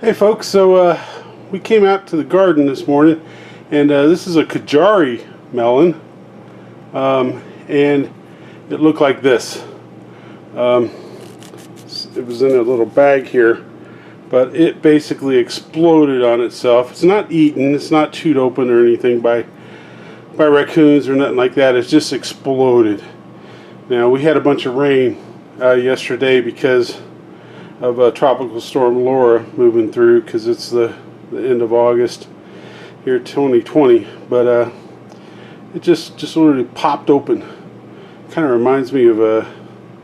Hey folks, so we came out to the garden this morning, and this is a Kajari melon, and it looked like this. It was in a little bag here, but it basically exploded on itself. It's not eaten, it's not chewed open or anything by raccoons or nothing like that. It's just exploded. Now, we had a bunch of rain yesterday because of Tropical Storm Laura moving through, because it's the end of August here 2020, but it just literally popped open. Kind of reminds me of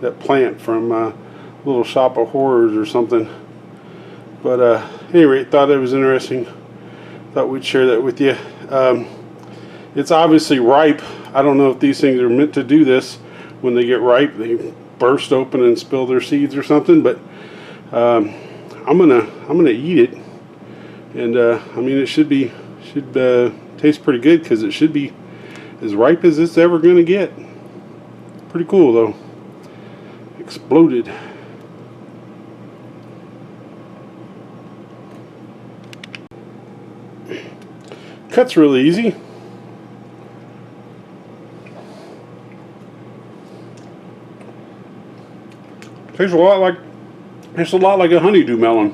that plant from Little Shop of Horrors or something. But anyway, thought it was interesting. Thought we'd share that with you. It's obviously ripe. I don't know if these things are meant to do this. When they get ripe, they burst open and spill their seeds or something, but I'm gonna eat it, and I mean, it should taste pretty good, because it should be as ripe as it's ever gonna get. Pretty cool though. Exploded. Cuts really easy. Tastes a lot like a honeydew melon.